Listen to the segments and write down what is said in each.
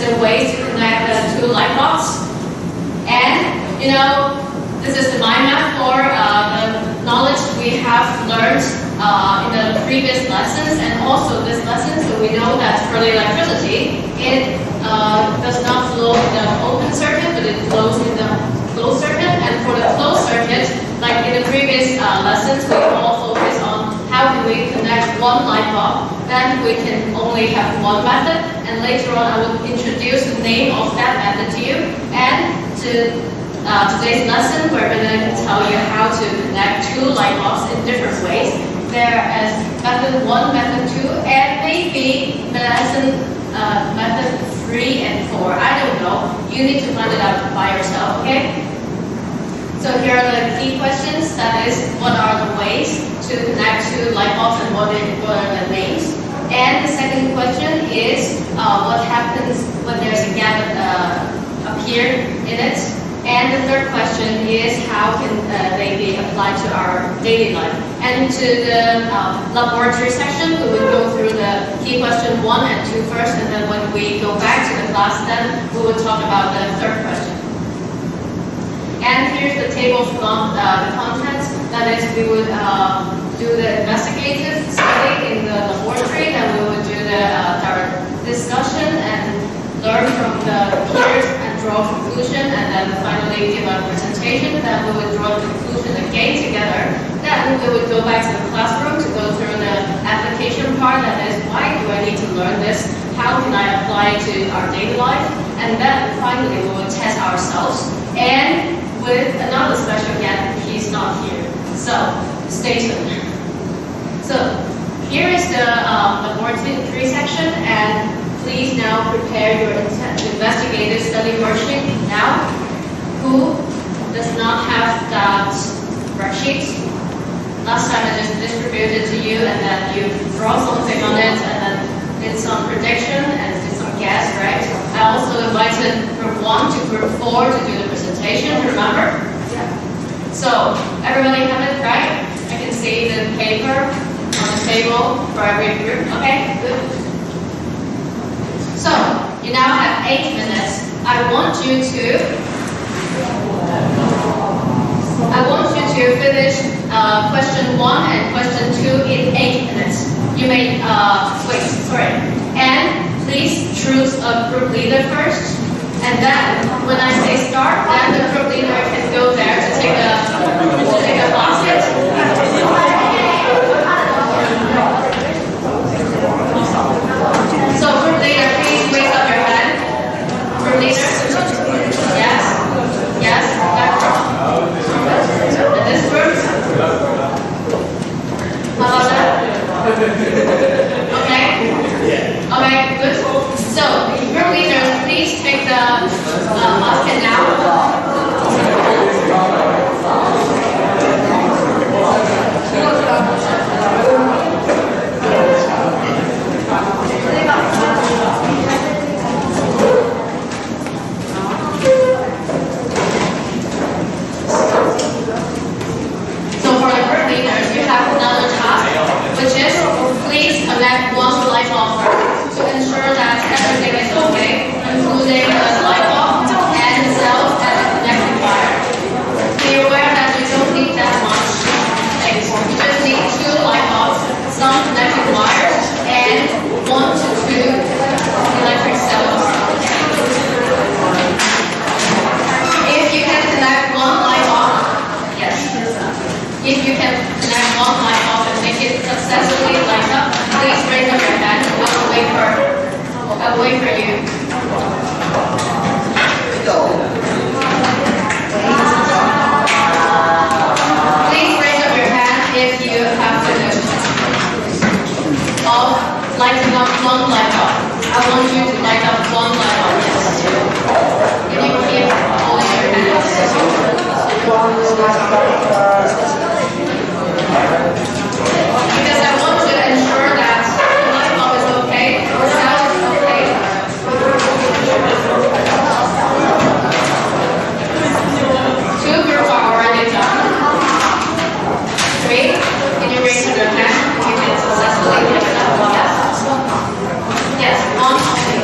the ways to connect the two light bulbs. And this is the mind map for the knowledge we have learned in the previous lessons and also this lesson. So we know that for the electricity, it does not flow in the open circuit, but it flows in the closed circuit. And for the closed circuit, like in the previous lessons, we all focus on how can we connect one light bulb. Then we can only have one method. And later on, I will introduce the name of that method to you. And today's lesson, we're going to tell you how to connect two light bulbs in different ways. There is method 1, method 2, and maybe method 3 and 4. I don't know. You need to find it out by yourself, okay? So here are the key questions. That is, what are the ways to connect two light bulbs and what are the names? And the second question is, what happens when there's a gap appear in it? And the third question is, how can they be applied to our daily life? And to the laboratory section, we will go through the key question 1 and 2 first, and then when we go back to the class, then we will talk about the third question. And here's the table of the contents. That is, we would do the investigative study in the laboratory, then we would do our discussion and learn from the peers and draw a conclusion, and then finally give a presentation. Then we would draw the conclusion again together. Then we would go back to the classroom to go through the application part. That is, why do I need to learn this? How can I apply it to our daily life? And then finally we would test ourselves. And with another special guest, he's not here. So stay tuned. So here is the laboratory section, and please now prepare your investigative study worksheet now. Who does not have that worksheet? Last time I just distributed it to you, and then you draw something on it, and then did some prediction and did some guess, right? I also invited group 1 to group 4 to do the presentation, remember? Yeah. So everybody have it, right? I can see the paper on the table for every group. Okay, good. So, you now have 8 minutes. I want you to finish question 1 and question 2 in 8 minutes. You may, and please choose a group leader first. And then, when I say start, then the group leader can go there to take a basket. So, group leader, please raise up your hand. Group leader? Yes? Yes? That group? And this group? How about that? Okay? Okay, good. So, group leaders, please take the basket now. Please connect one light bulb to ensure that everything is okay, including the light bulb and the cells and the connecting wire. Be aware that you don't need that much things. You just need 2 light bulbs, some connecting wires, and 1 to 2 electric cells. If you can connect one light bulb, yes. If you can connect one light bulb and make it successfully light up, please raise up your hand. I'll wait for you. Please raise up your hand if you have finished all lighting up one light bulb. I want you to light up one light bulb. Yes. Can you keep holding your hands? Because I want to ensure that the light bulb is okay, the cell is okay. 2 groups are already done. 3, can you raise your hand? You can successfully lift it up. Yes. Yes, 1 only.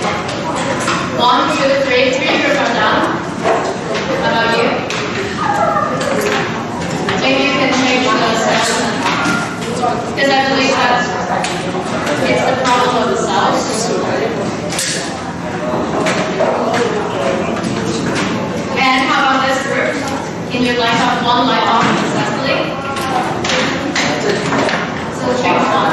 1 1, 2, 3. 3 groups are done. How about you? Maybe you can change the cells, because I believe that it's the problem of the cells. And how about this group? Can you light up one light bulb successfully? So change one.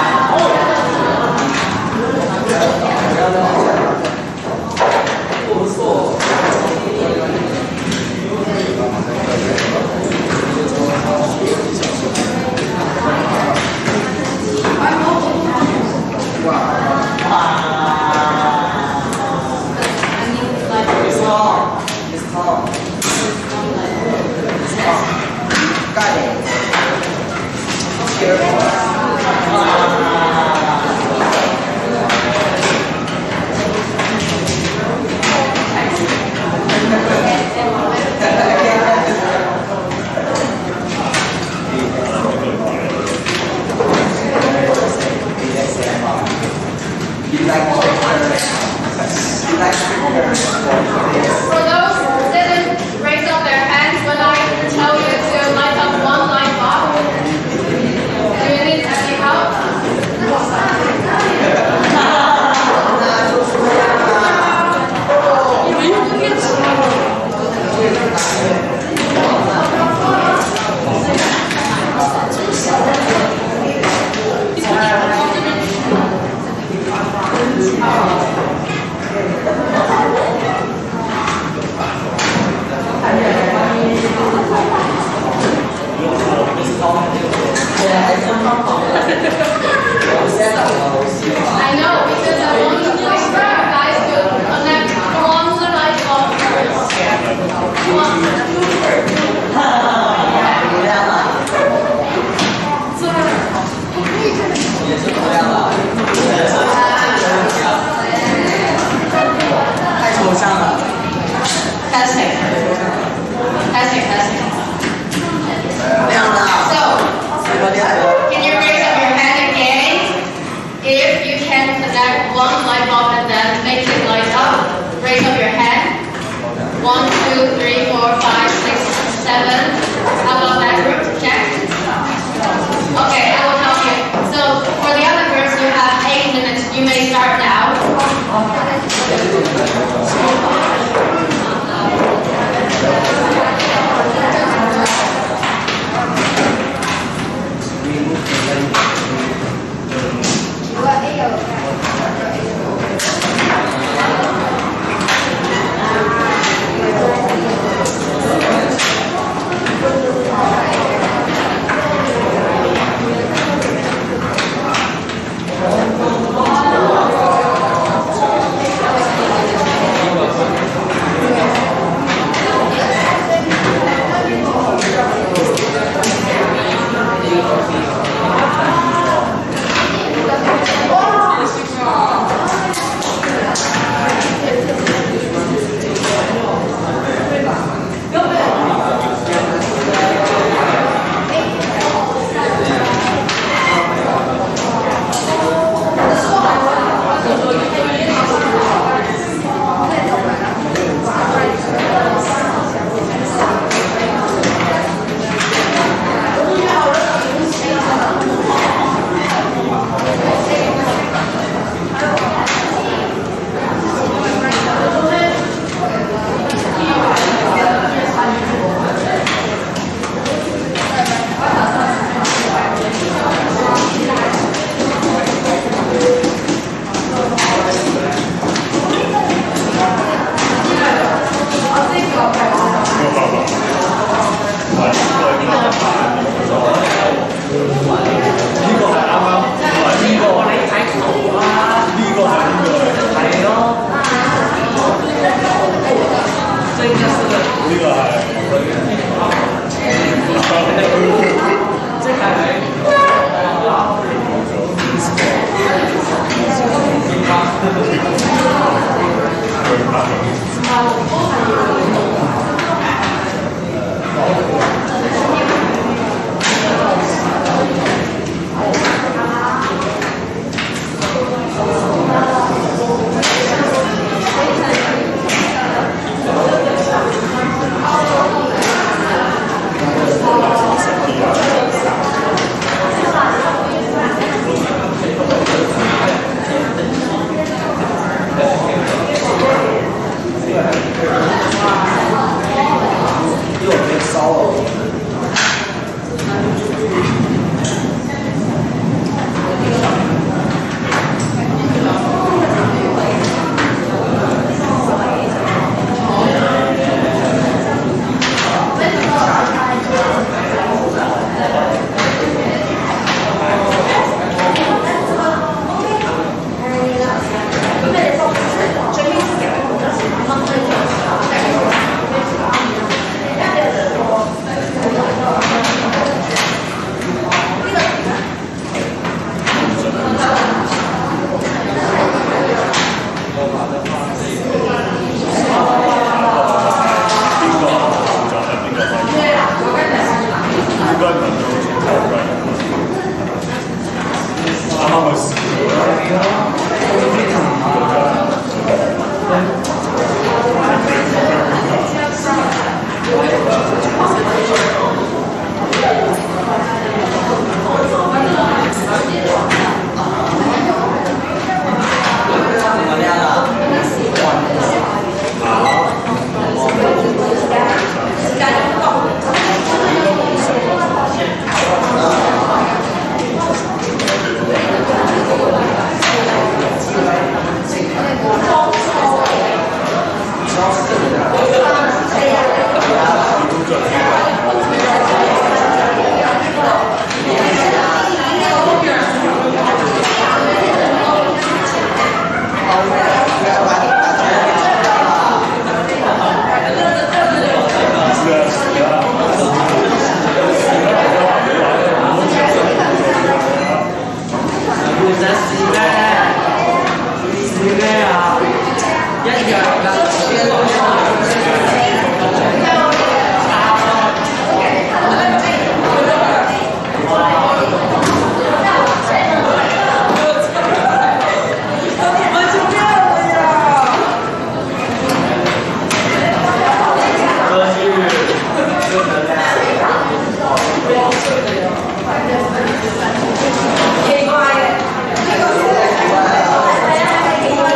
For those who didn't raise up their hands when I tell you to light up one light bulb, do you need any help? I know, because I want you guys to connect one light bulb first. Testing. Can you raise up your hand again? If you can connect one light bulb and then make it light up, raise up your hand. 1, 2, 3, 4, 5, 6, 7. How about that group? Check. Okay, I will help you. So for the other groups, you have 8 minutes. You may start now.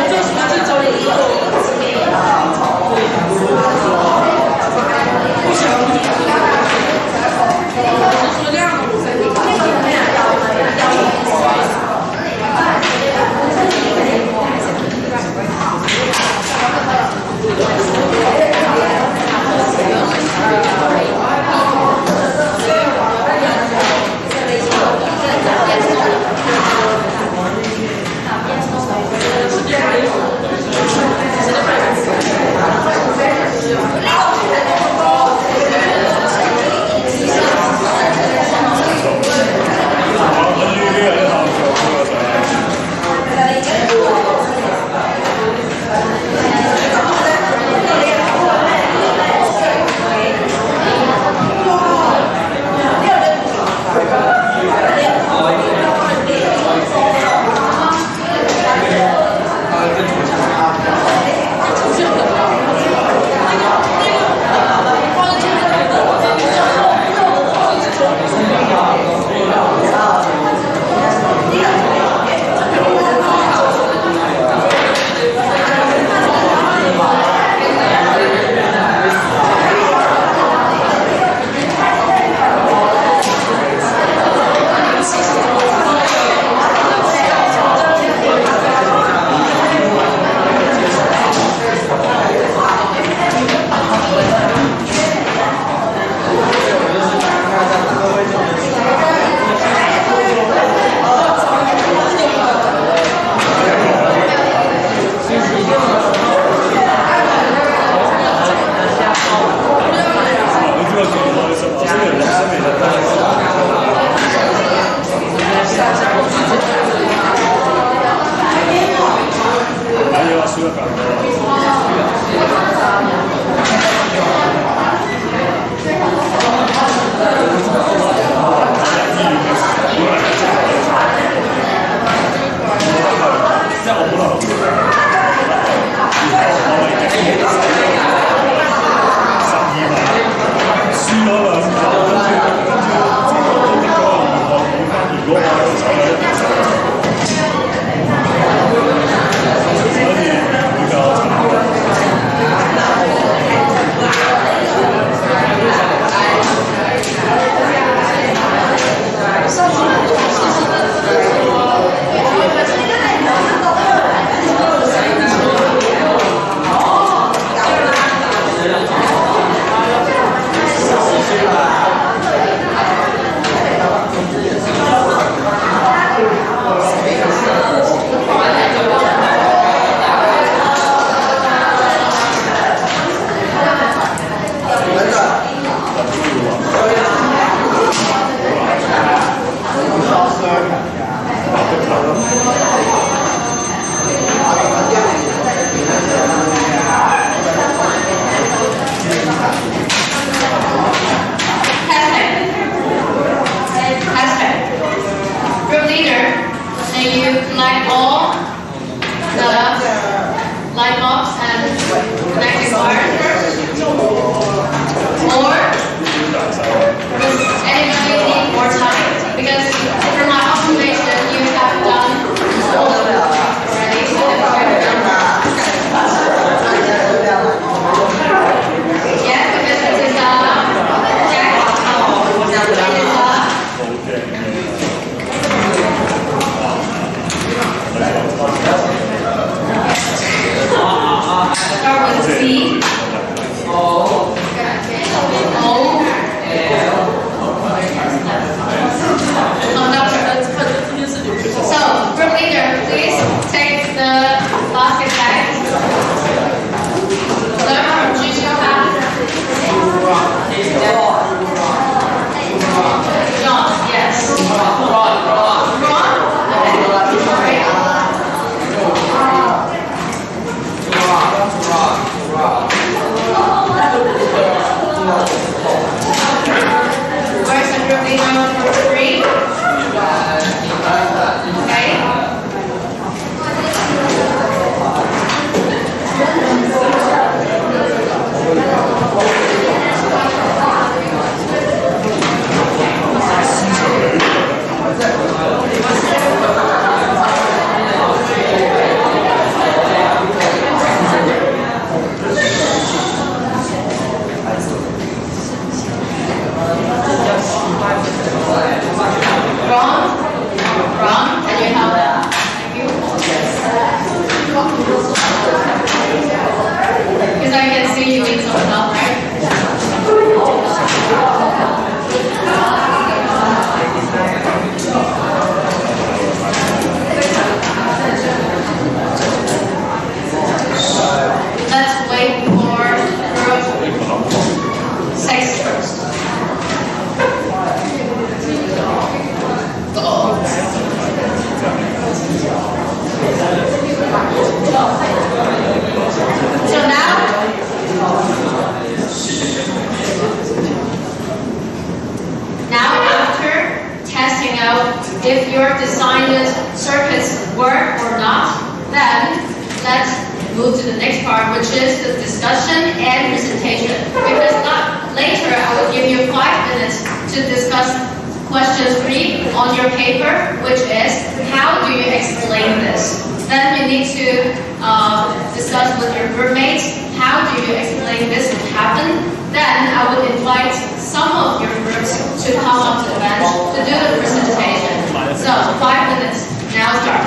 就是这里。then the next part. Or does anybody need more time? Because from my observation, you have done all of it already. So if you have done yeah, because it is Jack. Start with C. O. So, group leader, please take the basket bag. Learn from Juju John, yes. Ron. Where's the group leader number 3? Okay. Ron, can you help? Thank you. Because I can see you need some help, right? Let's wait for group 6 first. So now after testing out if your designed circuits work or not, then let's move to the next part, which is the discussion and presentation. Because later I will give you 5 minutes to discuss question 3 on your paper, which is how do you explain this? Then you need to discuss with your groupmates how do you explain this would happen. Then I would invite some of your groups to come up to the bench to do the presentation. So 5 minutes. Now start.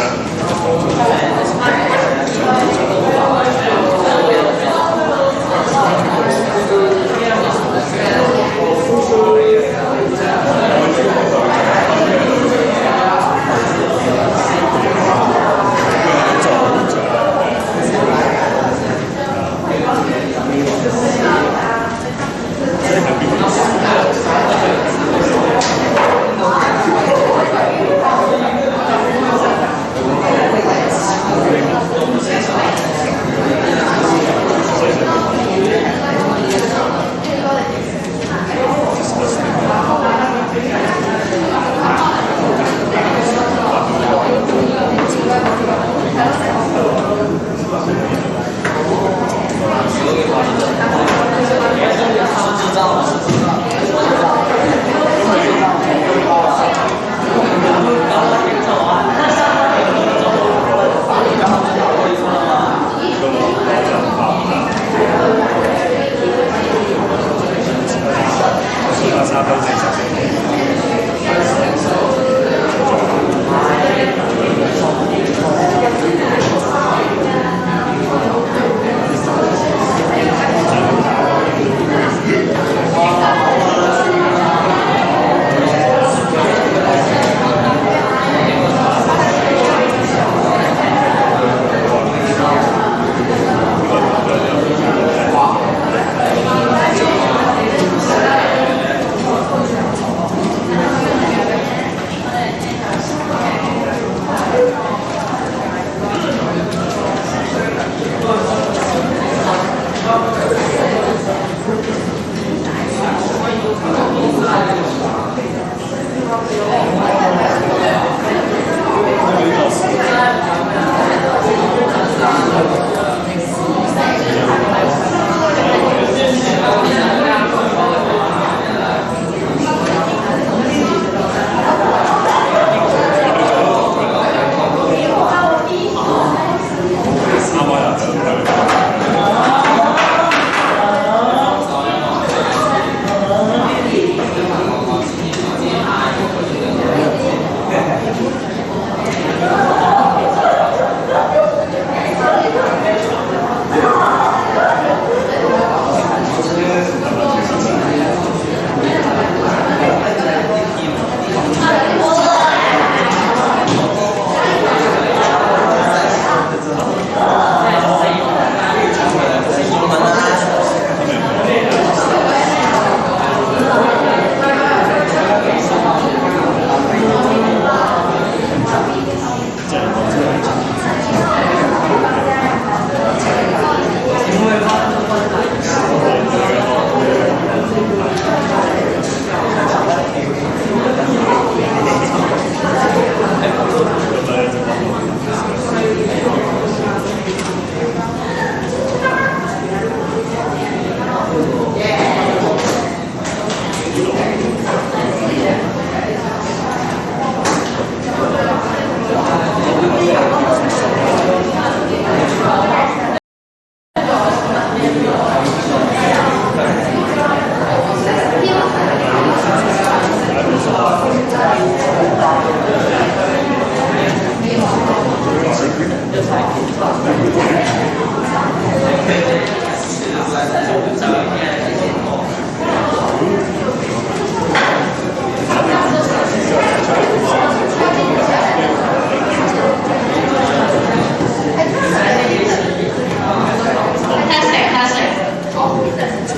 Fantastic.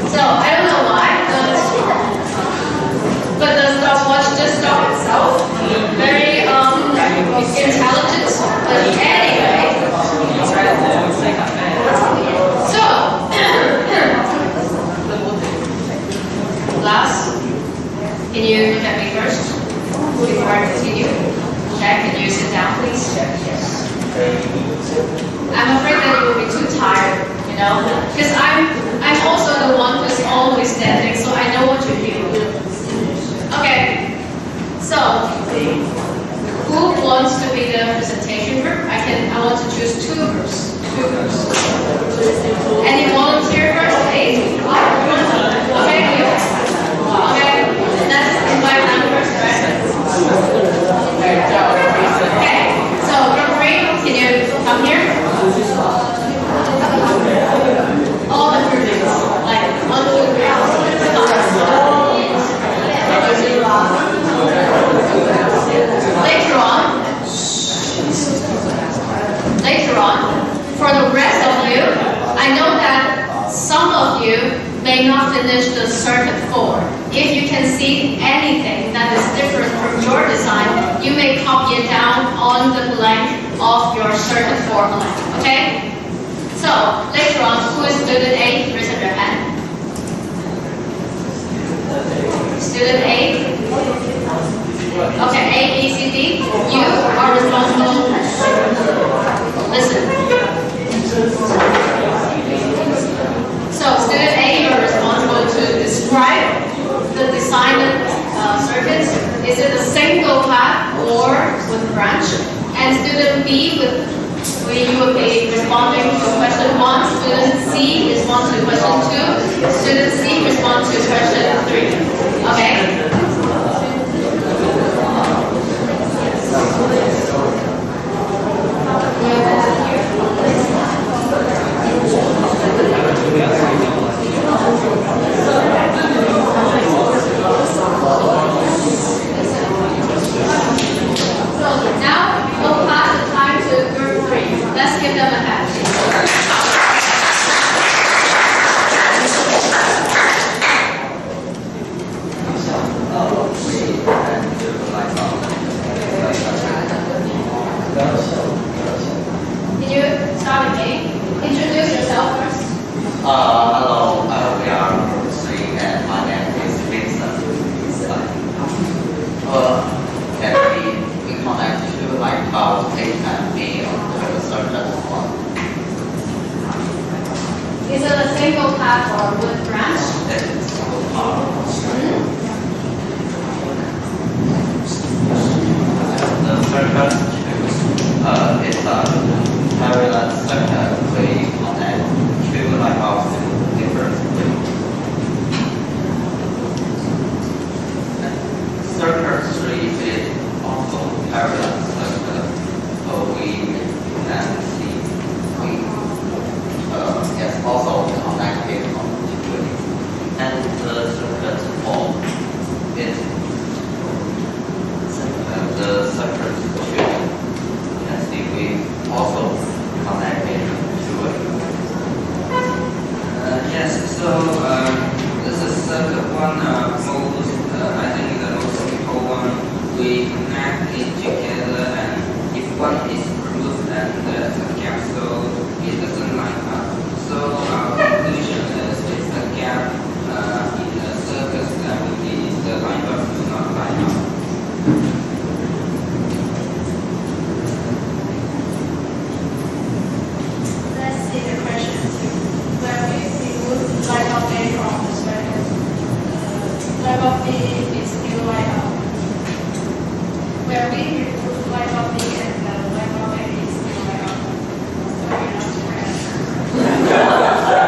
So I don't know why, but the stopwatch just stopped itself. Very intelligent. But anyway, so class, can you look at me first before I continue? Jack, can you sit down, please? Yes. I'm afraid that you will be too tired, you know, because I'm also the one who's always standing, so I know what you feel. Okay, so who wants to be the presentation group? I want to choose two groups. Any volunteer first? Okay, you. Okay, let's invite them first, right? Okay, so group 3, can you come here? All the groupings, like 1, 2, 3, Later on, for the rest of you, I know that some of you may not finish the circuit 4. If you can see anything that is different from your design, you may copy it down on the blank of your circuit 4 blank, okay? So, later on, who is student A? Raise up your hand. Student A? Okay, A, B, C, D. You are responsible. Listen. So, student A, you are responsible to describe the designed circuits. Is it a single path or with branch? And student B, you will be responding to question 1. Student C responds to question 2. Student C responds to question 3. Okay? So now we'll pass the time to group 3. Let's give them a hand. Can you start again? Introduce yourself first. Hello, we are group 3 and my name is Vincent. Can we connect to like how A and B on the circuit 1? Is it a single path or with branch? That is single path. The circuit 2 is a parallel circuit. We connect two like of different groups. Circuit 3 is also parallel circuit. So we can see is also connected on the two. And the circuit 4 is the circuit 2. You can see we also connected to it. Yes, so this is circuit 1 mode. I think the most simple one. We connect it together, and if one is removed, then there's a gap, so it doesn't line up. So our conclusion is it's a gap in the circuits that we need the line up to not line up. Let's see the questions. Where we remove light bulb A from the circuit. Light bulb B is new light bulb. Where we remove light bulb B and light bulb A is new light bulb. So you know your answer.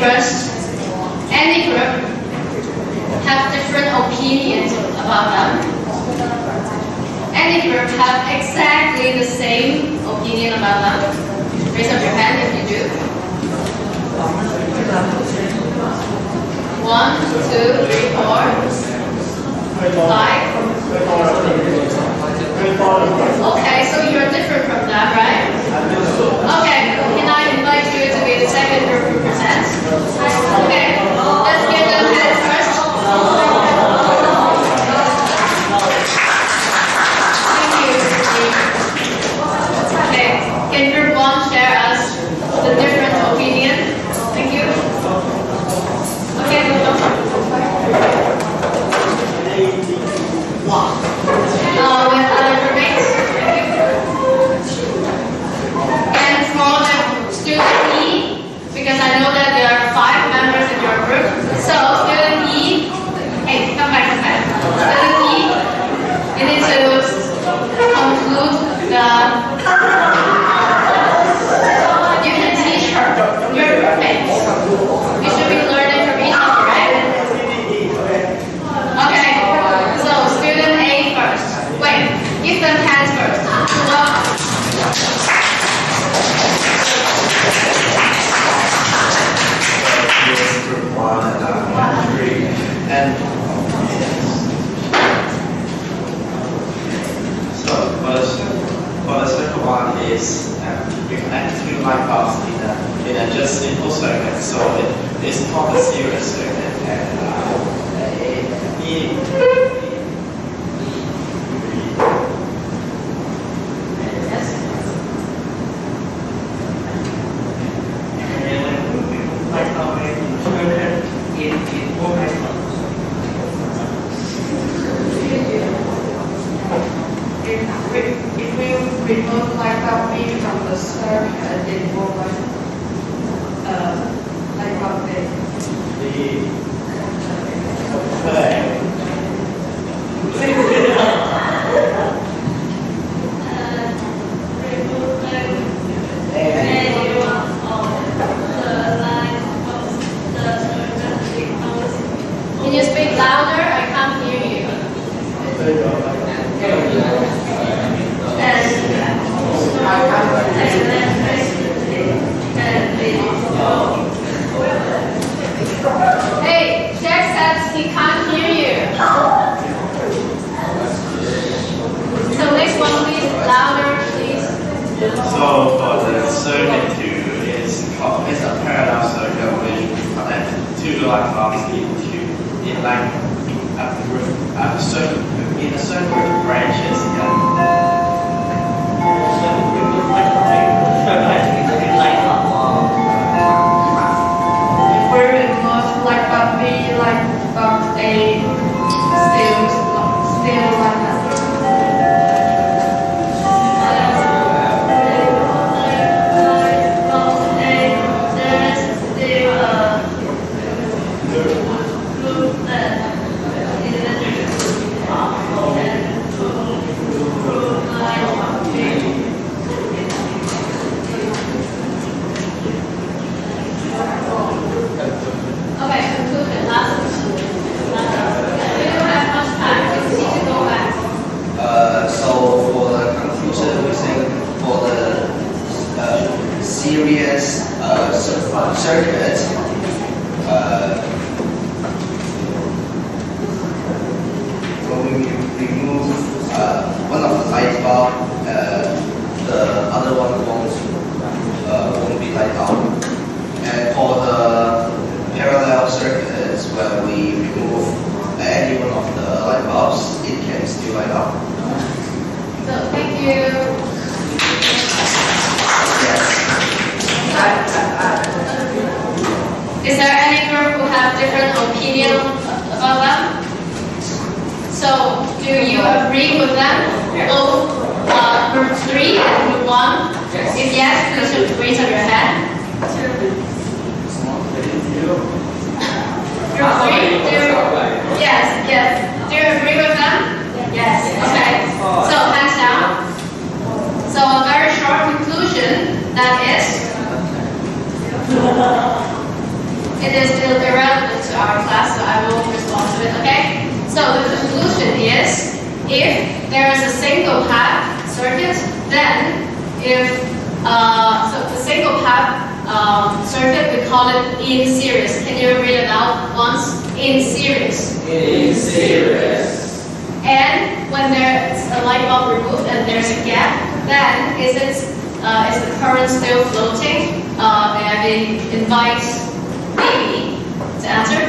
first, any group have different opinions about them? Any group have exactly the same opinion about them? Raise up your hand if you do. 1, 2, 3, 4, 5. Okay, so you're different from them, right? Okay, can I invite you to be the second group who presents? Okay, let's give them hands first. Thank you. Okay, can group 1 share us the different opinion? Thank you. Okay, with other groupmates? Thank you. And for the student E, because I know that there are 5 members in your group, so student E, hey, come back. Student E, you need to conclude you can teach her, your groupmates. You should be learning from each other, right? Okay, so student A first. Wait, give them hands first. Group 1 and 3. And so for the second one is we connect two light bulbs in a just simple circuit. So it is called a series circuit. And If we remove light bulb B from the circuit, it will light bulb B. Can you speak louder? I can't hear you. Hey, Jack says he can't hear you. So next one, please, louder, please. so for the circuit 2 it's a parallel circuit which connect two light bulbs into in like a circuit in a circle with branches. If we remove light bulb B, light bulb A, still like that. Okay, conclusion, last question. We don't have much time, we need to go back. So for the conclusion, we think for the series circuit, when we remove one of the light bulb, the other one won't be light bulb. And for the parallel circuits, where we remove any one of the light bulbs, it can still light up. So, thank you. Is there any group who have different opinion about them? So, do you agree with them? Both group 3 and group 1? If yes, please raise up your hand. Group 3? Yes. Do you agree with them? Yes. Okay. So, hands down. So, a very short conclusion that is it is still irrelevant to our class, so I will respond to it, okay? So the conclusion is, if there is a single path circuit, then so the single path circuit, we call it in series. Can you read it out once? In series. In series. And when there's a light bulb removed and there's a gap, then is the current still floating? May I invite B to answer?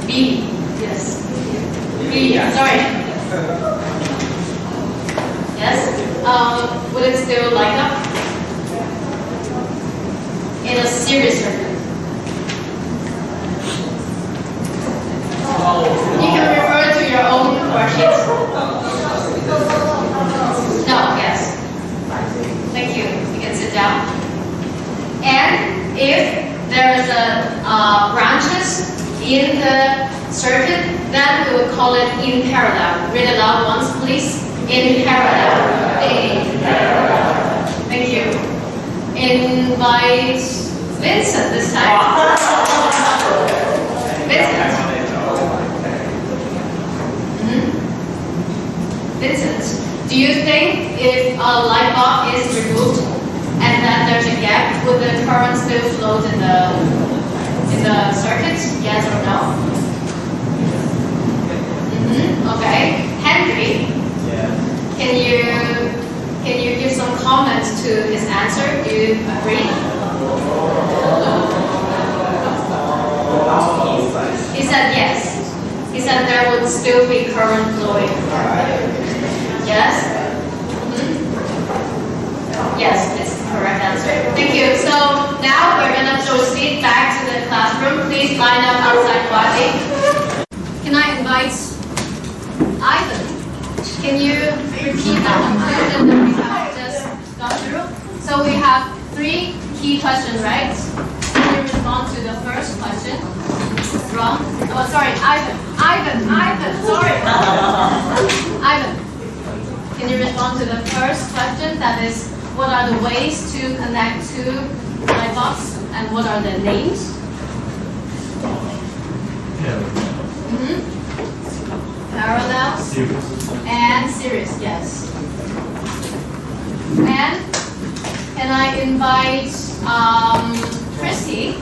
B. Yes. B. Sorry. Yes. Would it still light up in a series circuit? You can refer to your own worksheets. No, yes. Thank you. You can sit down. And if there is a branches in the circuit, then we would call it in parallel. Read it out once, please. In parallel. In parallel. Thank you. Invite Vincent this time. Vincent. Vincent, do you think if a light bulb is removed and then there's a gap, would the current still float in the circuit? Yes or no? Okay. Henry, can you give some comments to his answer? Do you agree? He said yes. He said there would still be current flowing. Yes? Yes, it's the correct answer. Thank you. So now we're going to proceed back to the classroom. Please line up outside quietly. Can I invite Ivan? Can you repeat the conclusion that we have just gone through? So we have 3 key questions, right? Can you respond to the first question? Wrong? Oh, sorry, Ivan, sorry. Ivan, can you respond to the first question? That is, what are the ways to connect to light bulbs and what are the names? Parallel and series, yes. And can I invite Christy?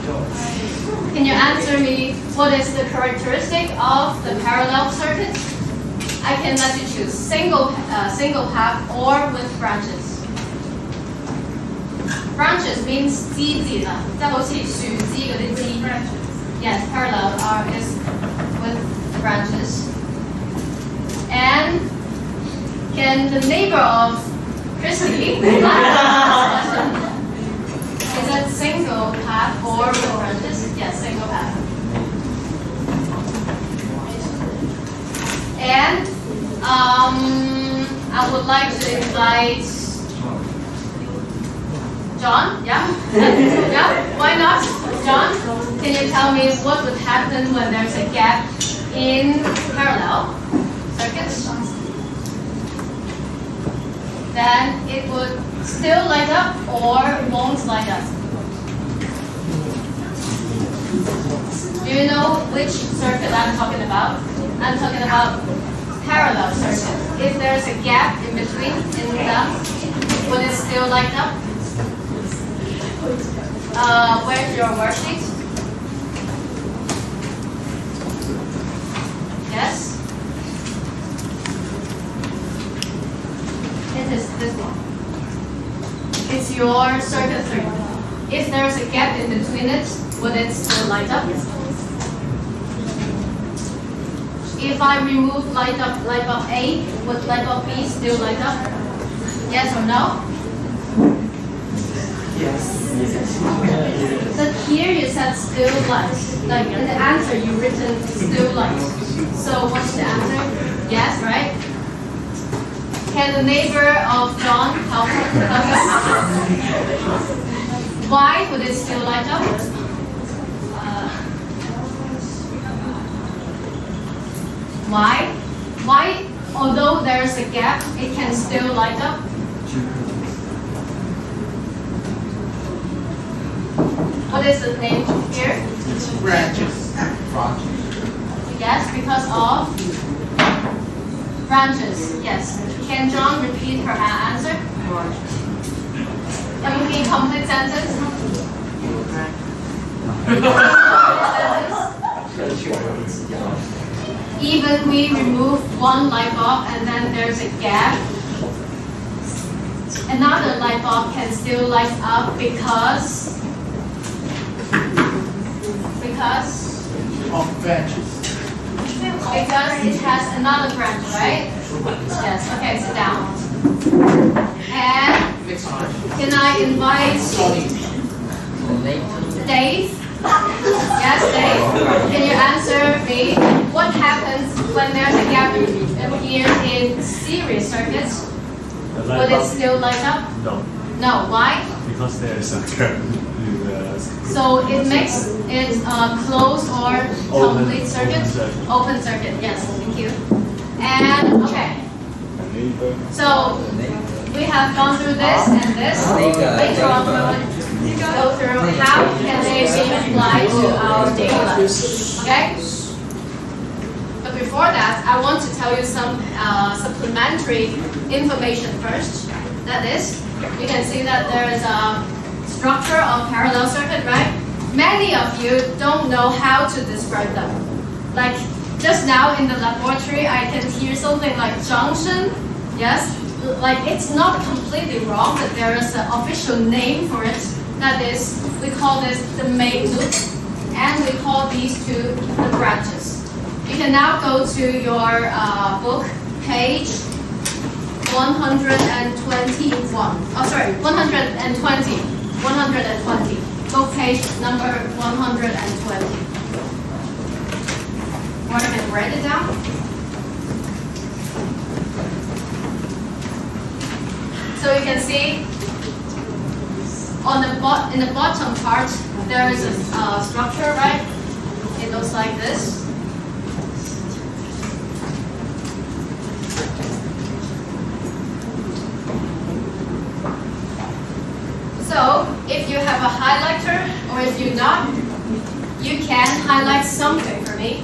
Can you answer me what is the characteristic of the parallel circuit? I can let you choose single path or with branches. Branches means 枝節啊，即係好似樹枝嗰啲枝。Yes, parallel is with branches. And can the neighbor of Christy is it single path or with branches? Yes, single path. And I would like to invite John. Yeah? Yeah? Why not? John, can you tell me what would happen when there's a gap in parallel circuits? Then it would still light up or won't light up. Do you know which circuit I'm talking about? I'm talking about parallel circuit. If there's a gap in between in them, would it still light up? Where's your worksheet? Yes? It is this one. It's your circuit 3. If there's a gap in between it, would it still light up? If I remove light bulb A, would light bulb B still light up? Yes or no? Yes. But here you said still light. Like in the answer you written still light. So what's the answer? Yes, right? Can the neighbor of John help us? Why would it still light up? Why? Why, although there's a gap, it can still light up? What what is the name here? Branches. Yes, because of branches. Yes. Can John repeat her answer? Can we complete sentence? Even we remove one light bulb and then there's a gap, another light bulb can still light up because Of branches. it has another branch, right? Yes. Okay, sit down. And can I invite Dave? Yes, Dave. Can you answer me? What happens when there's a gap here in series circuits? Would it still light up? No, No. Why? because there is a current in the So it makes it a closed or complete circuit? Open circuit, yes, thank you. And, okay, so we have gone through this and this. Later on, we'll go through how can they be applied to our daily life, okay? But before that, I want to tell you some supplementary information first. That is, you can see that there is a structure of parallel circuit, right? Many of you don't know how to describe them. Like just now in the laboratory, I can hear something like junction. Yes, like it's not completely wrong, but there is an official name for it. That is, we call this the main loop, and we call these two the branches. You can now go to your book, page 121. Oh, sorry, 120. 120. Go page number 120. Or you can write it down. So you can see on in the bottom part there is a structure, right? It looks like this. So if you have a highlighter or if you not, you can highlight something for me.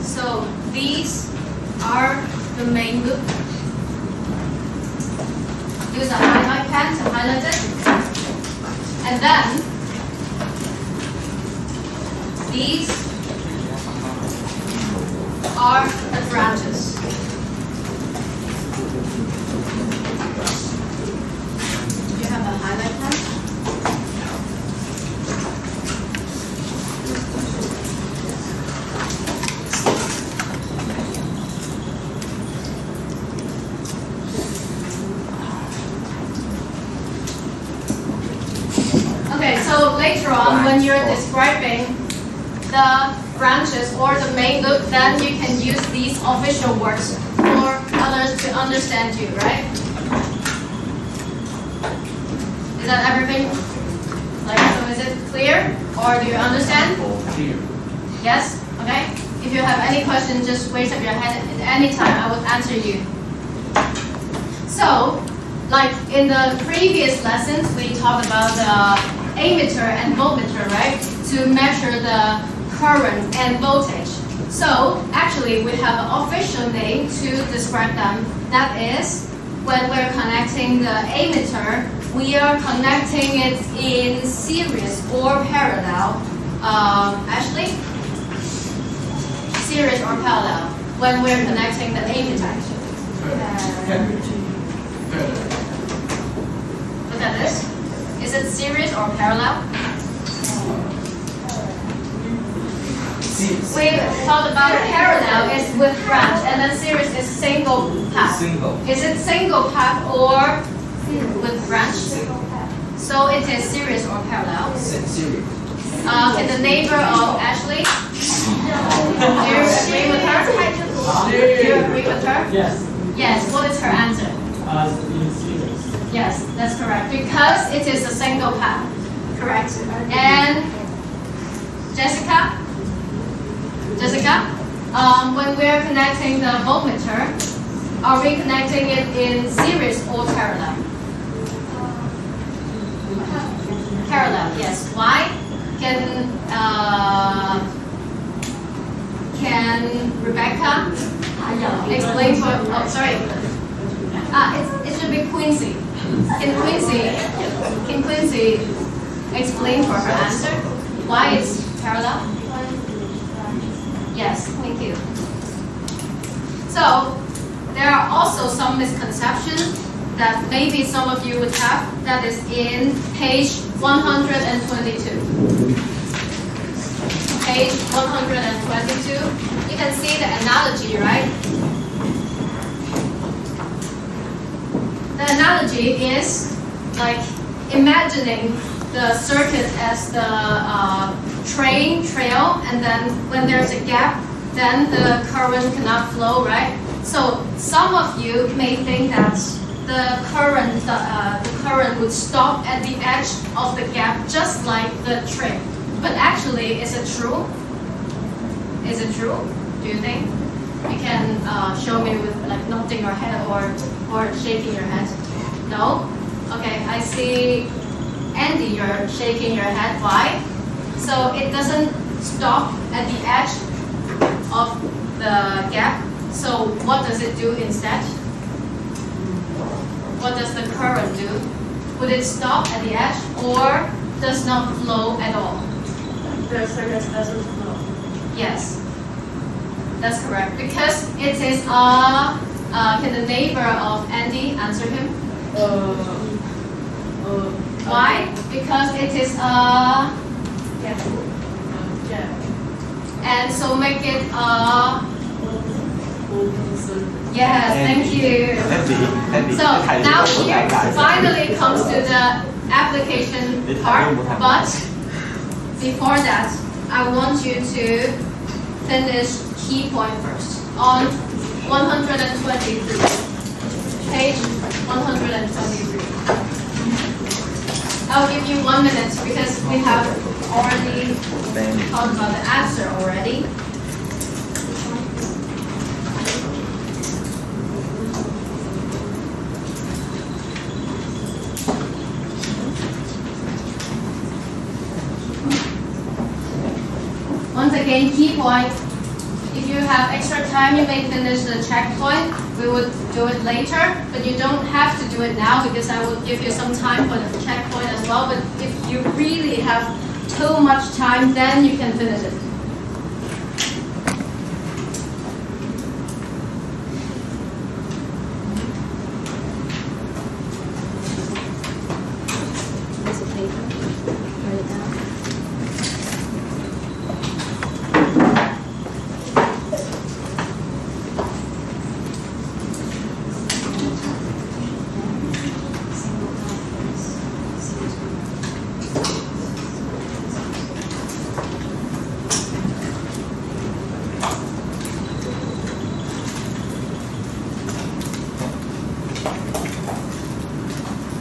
So these are the main loop. Use a highlight pen to highlight it. And then these are the branches. Do you have a highlight pen? Okay, so later on when you're describing the branches or the main loop, then you can use these official words for others to understand you, right? Is that everything? Like, so is it clear? Or do you understand? Clear. Yes? Okay? If you have any questions, just raise up your hand at any time. I will answer you. So, like in the previous lessons, we talked about the ammeter and voltmeter, right? To measure the current and voltage. So, actually, we have an official name to describe them. That is, when we're connecting the ammeter, we are connecting it in series or parallel. Ashley? Series or parallel when we're connecting the ammeter. Look at this. Is it series or parallel? We thought about parallel is with branch, and then series is single path. Single. Is it single path or with branch? So it is series or parallel. Series. Can the neighbor of Ashley? Do you agree with her? Do you agree with her? Yes, Yes. What is her answer? in series. Yes, that's correct. Because it is a single path. Correct. And Jessica? Jessica? When we're connecting the voltmeter, are we connecting it in series or parallel? Yes. Why? Can Rebecca explain for? Oh, sorry. It should be Quincy. Can Quincy explain for her answer why it's parallel? Yes. Thank you. So there are also some misconceptions that maybe some of you would have. That is in page 122. Page 122. You can see the analogy, right? The analogy is like imagining the circuit as the train trail, and then when there's a gap, then the current cannot flow, right? So some of you may think that the current would stop at the edge of the gap, just like the train. But actually, is it true? Is it true? Do you think? You can show me with like nodding your head or shaking your head. No? Okay, I see Andy, you're shaking your head. Why? So it doesn't stop at the edge of the gap. So what does it do instead? What does the current do? Would it stop at the edge or does not flow at all? The circuit doesn't flow. Yes, that's correct. Because it is can the neighbor of Andy answer him? Why? Because it is Yeah. and so make it yes, thank you. So now here finally comes to the application part, but before that, I want you to finish key point first on 123, page 123. I'll give you 1 minute because we have already talked about the answer already. Once again, key point. If you have extra time, you may finish the checkpoint. We would do it later, but you don't have to do it now because I will give you some time for the checkpoint as well. But if you really have too much time, then you can finish it. Piece of paper. Write it down.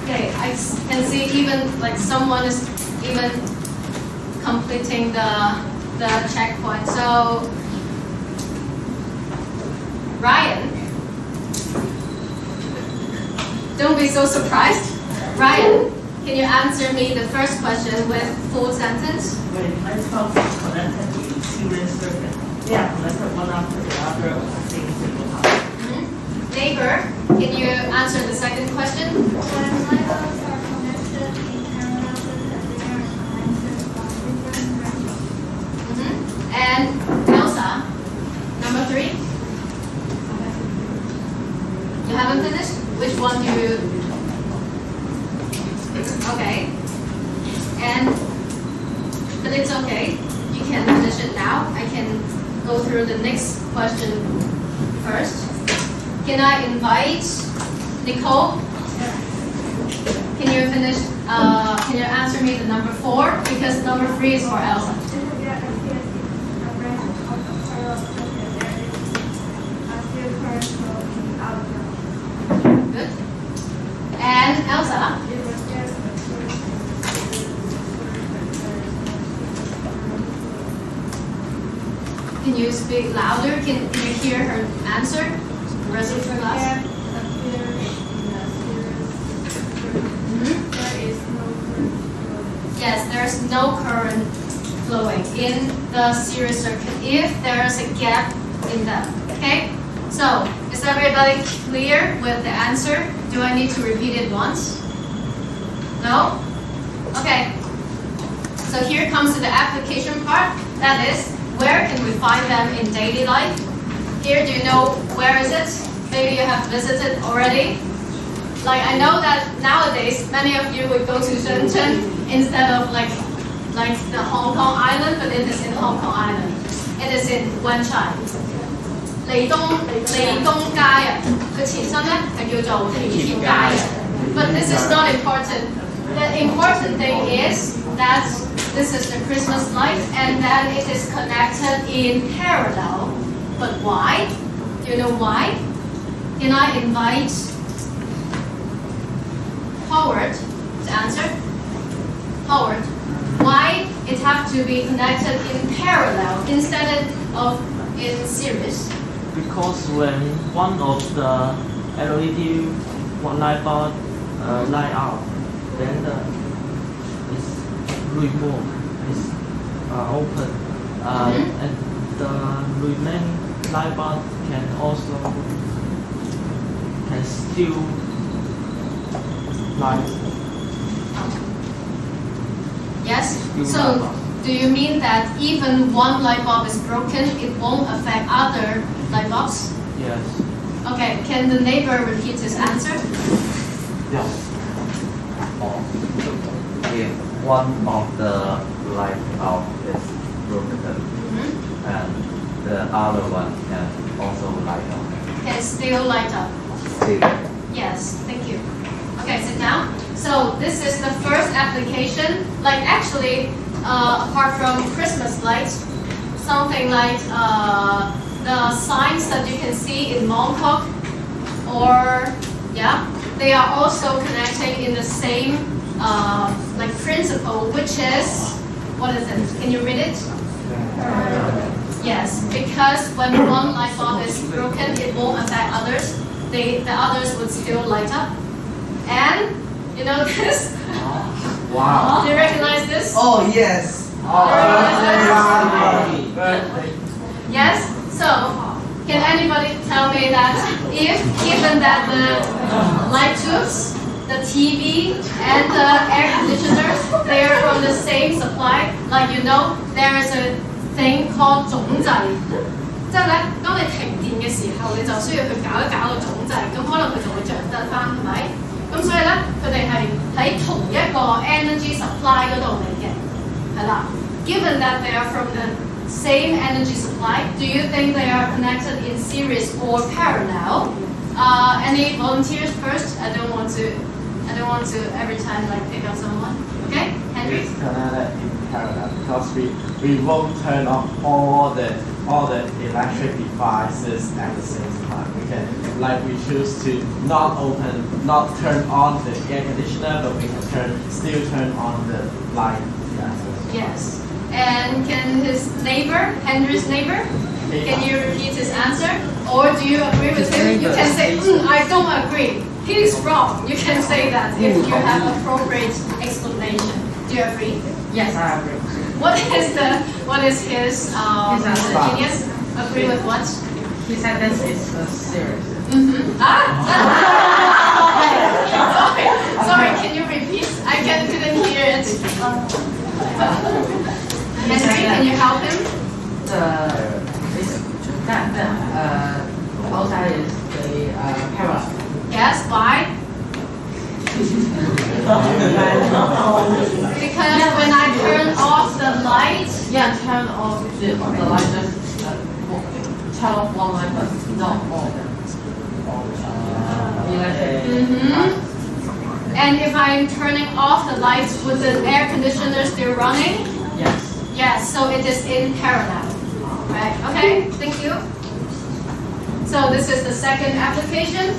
Okay, I can see even like someone is even completing the checkpoint. So Ryan, don't be so surprised. Ryan, can you answer me the first question with full sentence? When electrons are connected in series circuit, they are connected one after the other on the same single path. Neighbor, can you answer the second question? When electrons are connected in parallel circuit, they are connected on different branches. And Elsa, number 3? You haven't finished? Which one do you? Okay. But it's okay. You can finish it now. I can go through the next question first. Can I invite Nicole? Can you finish? Can you answer me the number 4? Because number 3 is for Elsa. Good. And Elsa? Can you speak louder? Can you hear her answer? The rest of her class? Yes, there's no current flowing in the series circuit if there's a gap in them. Okay? So, is everybody clear with the answer? Do I need to repeat it once? No? Okay. So here comes to the application part. That is, where can we find them in daily life? Here, do you know where is it? Maybe you have visited already. Like I know that nowadays many of you would go to Shenzhen instead of like the Hong Kong Island, but it is in Hong Kong Island. It is in Wan Chai. 利東街啊，佢前身咧係叫做喜帖街啊。But this is not important. The important thing is that this is the Christmas light and then it is connected in parallel. But why? Do you know why? Can I invite Howard to answer? Howard, why it have to be connected in parallel instead of in series? Because when one of the LED light bulb light out, then it's removed, it's open, and the remaining light bulb can still light. Yes? So, do you mean that even one light bulb is broken, it won't affect other light bulbs? Yes. Okay, can the neighbor repeat his answer? Yes. If one of the light bulb is broken, and the other one can also light up. Can still light up. Still. Yes, thank you. Okay, sit down. So this is the first application. Like actually, apart from Christmas lights, something like the signs that you can see in Mongkok, or yeah, they are also connecting in the same like principle, which is what is it? Can you read it? Yes, because when one light bulb is broken, it won't affect others. The others would still light up. And you know this? Wow. Do you recognize this? Oh, yes. Yes? So, can anybody tell me that if given that the light tubes, the TV, and the air conditioners, they are from the same supply, like you know, there is a thing called 總掣，即係咧，當你停電嘅時候，你就需要去搞一搞個總掣，咁可能佢就會着得翻，係咪？咁所以咧，佢哋係喺同一個 energy supply 嗰度嚟嘅，係啦。Given that they are from the same energy supply, do you think they are connected in series or parallel? Any volunteers first? I don't want to every time like pick up someone. Okay, Henry. It's connected in parallel because we won't turn off all the electric devices at the same time. We can we choose to not turn on the air conditioner, but we can still turn on the light. Yes. And can his neighbor, Henry's neighbor, can you repeat his answer? Or do you agree with him? You can say, I don't agree. He's wrong. You can say that if you have appropriate explanation. Do you agree? Yes, I agree. What is his opinion? Agree with what? He said this is a series. Sorry, can you repeat? I couldn't hear it. Henry, can you help him? Outside is the parallel. Yes, why? Because when I turn off the light, Turn off the light, just turn off one light, but not all. And if I'm turning off the lights, would the air conditioner still running? Yes. Yes, so it is in parallel. Right, okay, thank you. So this is the second application.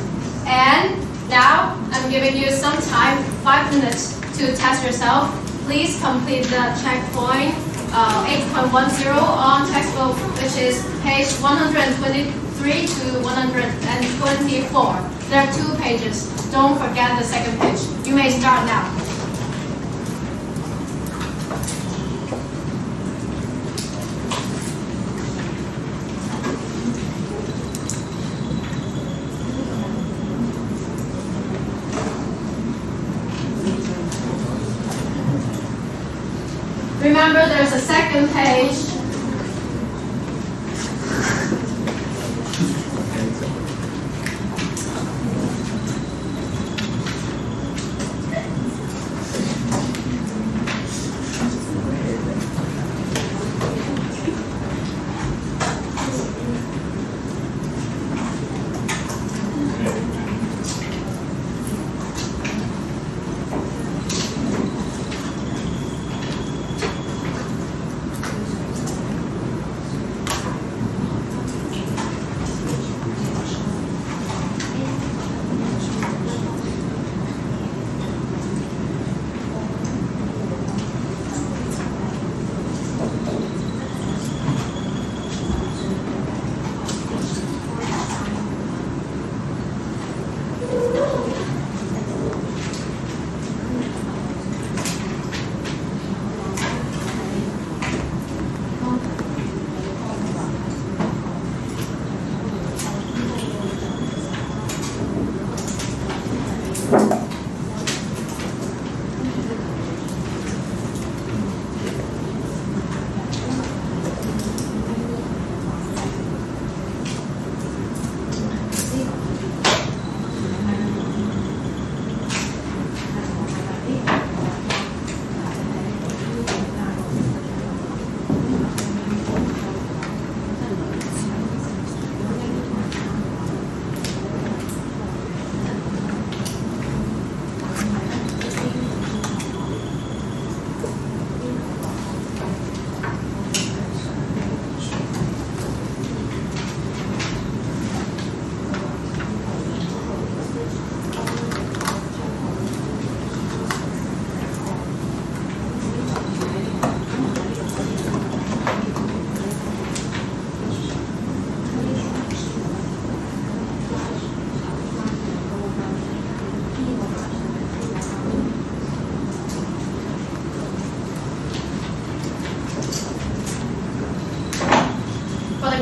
And now I'm giving you some time, 5 minutes to test yourself. Please complete the checkpoint 8.10 on textbook, which is page 123 to 124. There are 2 pages. Don't forget the second page. You may start now. Remember, there's a second page.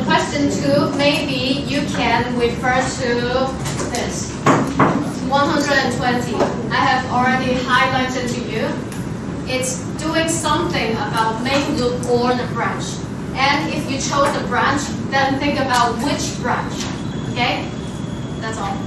Question 2, maybe you can refer to this. 120. I have already highlighted to you. It's doing something about main loop or the branch. And if you chose the branch, then think about which branch. Okay? That's all.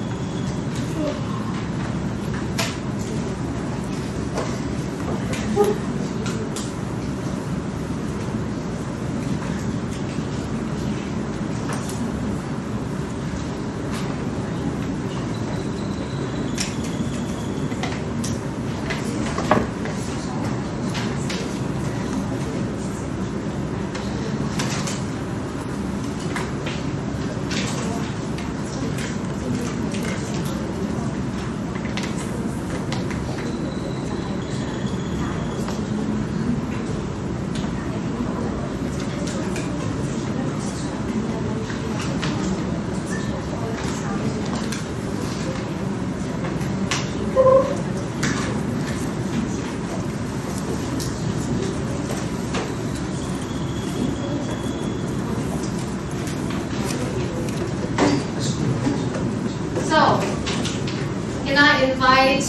So, can I invite,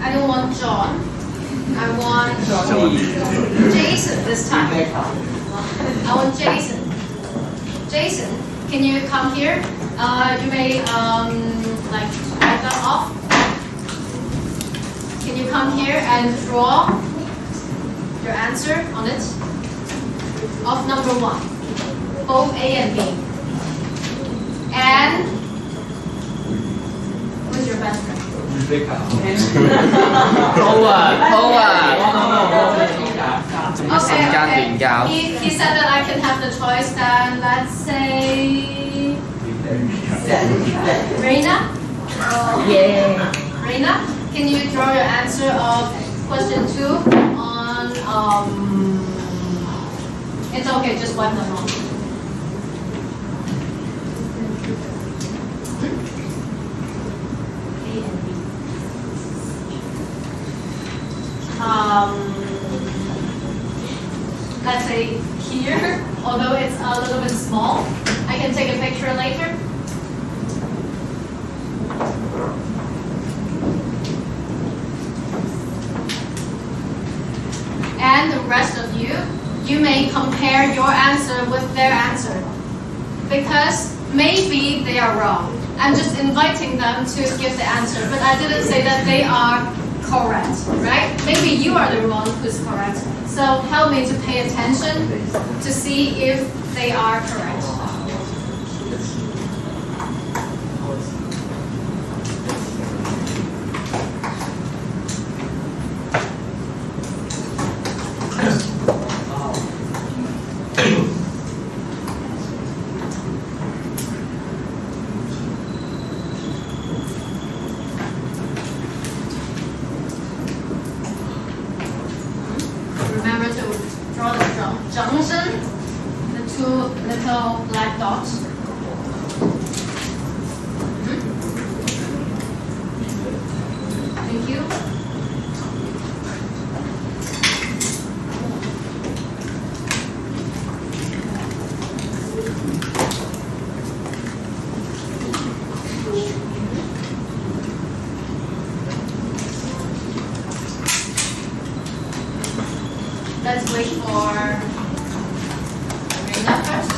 I don't want John, I want Jason this time. I want Jason. Jason, can you come here? You may like write that off. Can you come here and draw your answer on it? Of number 1, both A and B. And who's your best friend? Okay. He said that I can have the choice. Then let's say Reina. Yeah. Reina, can you draw your answer of question 2 on it's okay, just wipe them off. Let's say here, although it's a little bit small, I can take a picture later. and the rest of you, you may compare your answer with their answer. Because maybe they are wrong. I'm just inviting them to give the answer, but I didn't say that they are correct, right? Maybe you are the one who's correct. So help me to pay attention to see if they are correct. Remember to draw the junction, the two little black dots. Thank you. Let's wait for Marina first.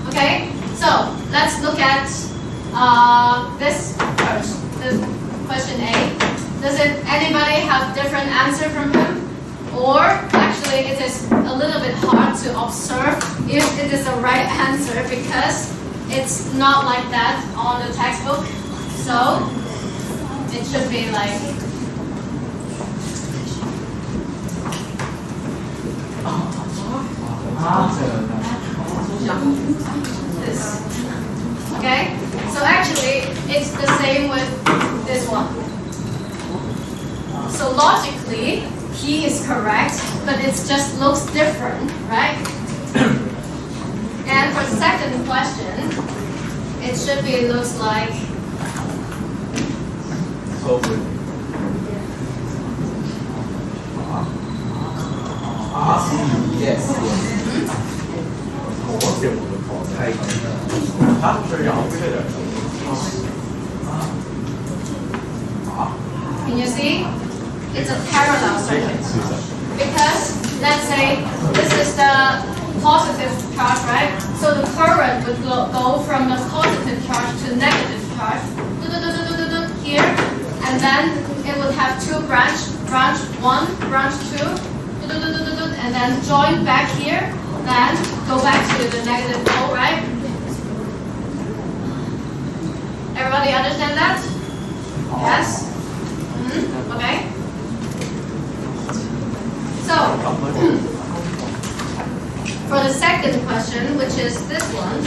Okay, so let's look at this first. This question A. Does anybody have different answer from him? Or actually it is a little bit hard to observe if it is the right answer because it's not like that on the textbook. So it should be like this. Okay? So actually, it's the same with this one. So logically, he is correct, but it just looks different, right? And for the second question, it should be looks like yes. Can you see? It's a parallel circuit. Because let's say this is the positive charge, right? So the current would go from the positive charge to negative charge here, and then it would have two branch 1, branch 2, and then join back here, then go back to the negative pole, right? Everybody understand that? Yes? Okay. So, for the second question, which is this one,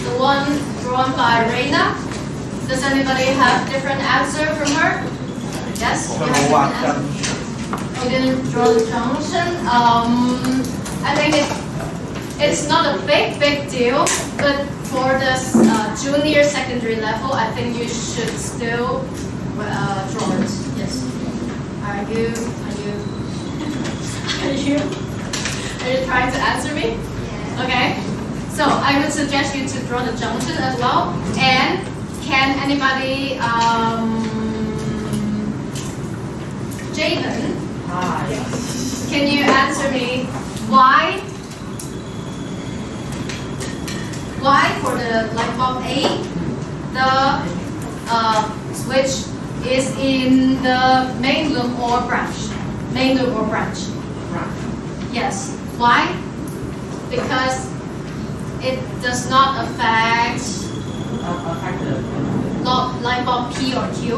the one drawn by Reina, does anybody have different answer from her? Yes? You have different answer? We didn't draw the junction. I think it's not a big deal, but for the junior secondary level, I think you should still draw it. Yes. Are you trying to answer me? Yeah. Okay. So I would suggest you to draw the junction as well. And can anybody, Jaden, can you answer me why for the light bulb A, the switch is in the main loop or branch? Main loop or branch? Yes. Why? Because it does not affect light bulb P or Q.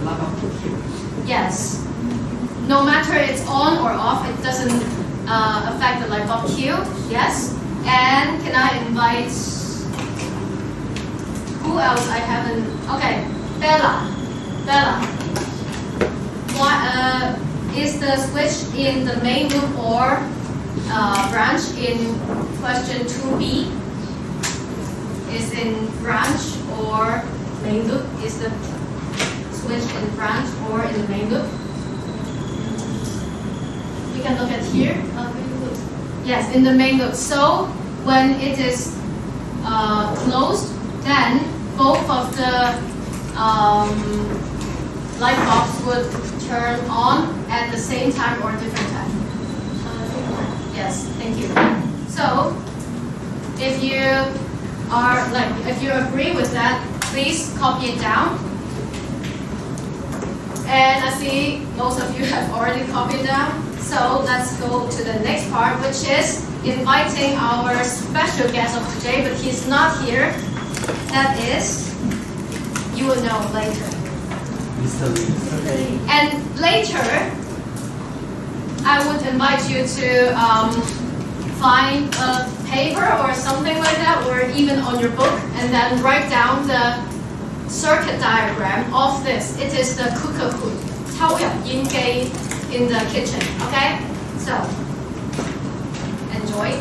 Light bulb Q. Yes. No matter it's on or off, it doesn't affect the light bulb Q. Yes. And can I invite who else I haven't? Okay, Bella. is the switch in the main loop or branch in question 2b? Is in branch or main loop? Is the switch in branch or in the main loop? You can look at here. Yes, in the main loop. So when it is closed, then both of the light bulbs would turn on at the same time or different time. Yes, thank you. So if you agree with that, please copy it down. And I see most of you have already copied down. So let's go to the next part, which is inviting our special guest of today, but he's not here. That is, you will know later. Mr. Lee. And later, I would invite you to find a paper or something like that, or even on your book, and then write down the circuit diagram of this. It is the cooker hood, in the kitchen. Okay, so enjoy.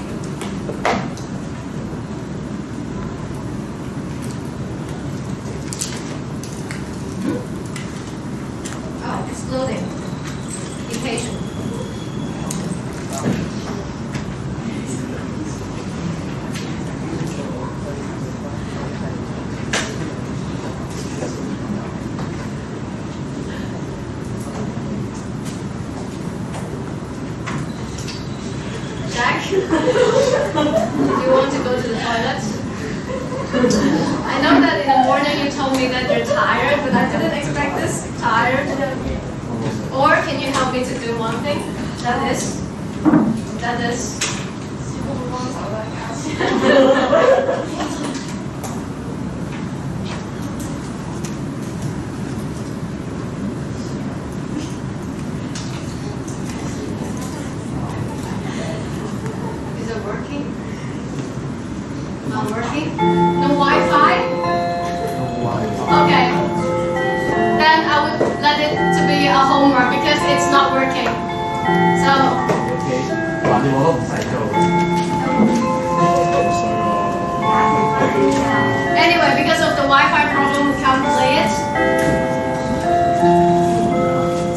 Oh, it's loading. Be patient. Jack, do you want to go to the toilet? I know that in the morning you told me that you're tired, but I didn't expect this. Tired. Or can you help me to do one thing? That is. Is it working? Not working? No Wi-Fi? Okay. Then I would let it to be a homework because it's not working. So. Anyway, because of the Wi-Fi problem, we can't play it.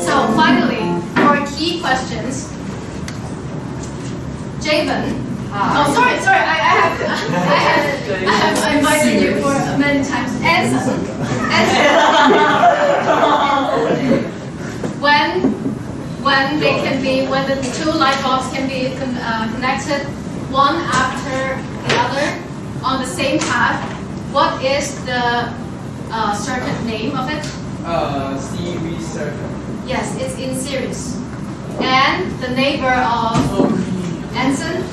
So finally, for key questions, Javen. Oh, sorry. I have invited you for many times. Anson. When the two light bulbs can be connected one after the other on the same path, what is the circuit name of it? Series circuit. Yes, it's in series. And the neighbor of Anson?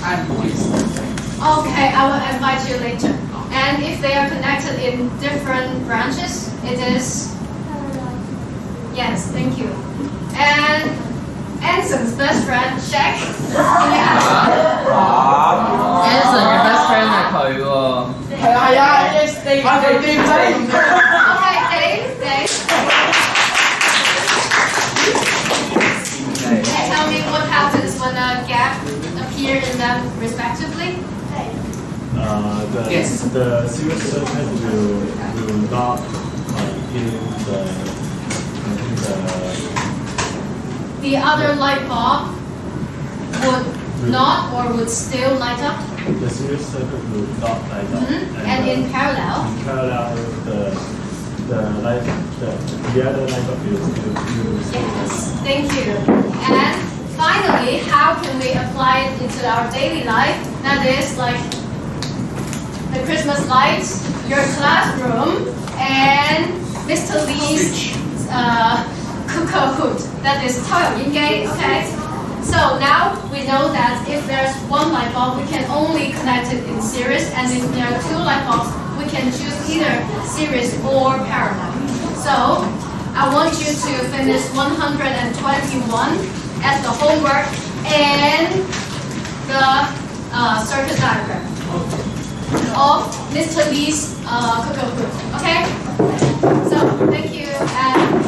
Okay, I will invite you later. And if they are connected in different branches, it is? Yes, thank you. And Anson's best friend, Jack. Can you ask? Anson 嘅 best friend 係佢喎。係啊，Dave 仔。Okay, Dave. Can you tell me what happens when a gap appears in them respectively? The series circuit will not the other light bulb would not or would still light up. The series circuit will not light up. And in parallel. In parallel, the other light bulb will still. Yes, thank you. And finally, how can we apply it into our daily life? That is like the Christmas lights, your classroom, and Mr. Lee's cooker hood. That is 抽油煙機, okay? So now we know that if there's one light bulb, we can only connect it in series, and if there are two light bulbs, we can choose either series or parallel. So I want you to finish 121 as the homework and the circuit diagram of Mr. Lee's cooker hood. Okay? So thank you and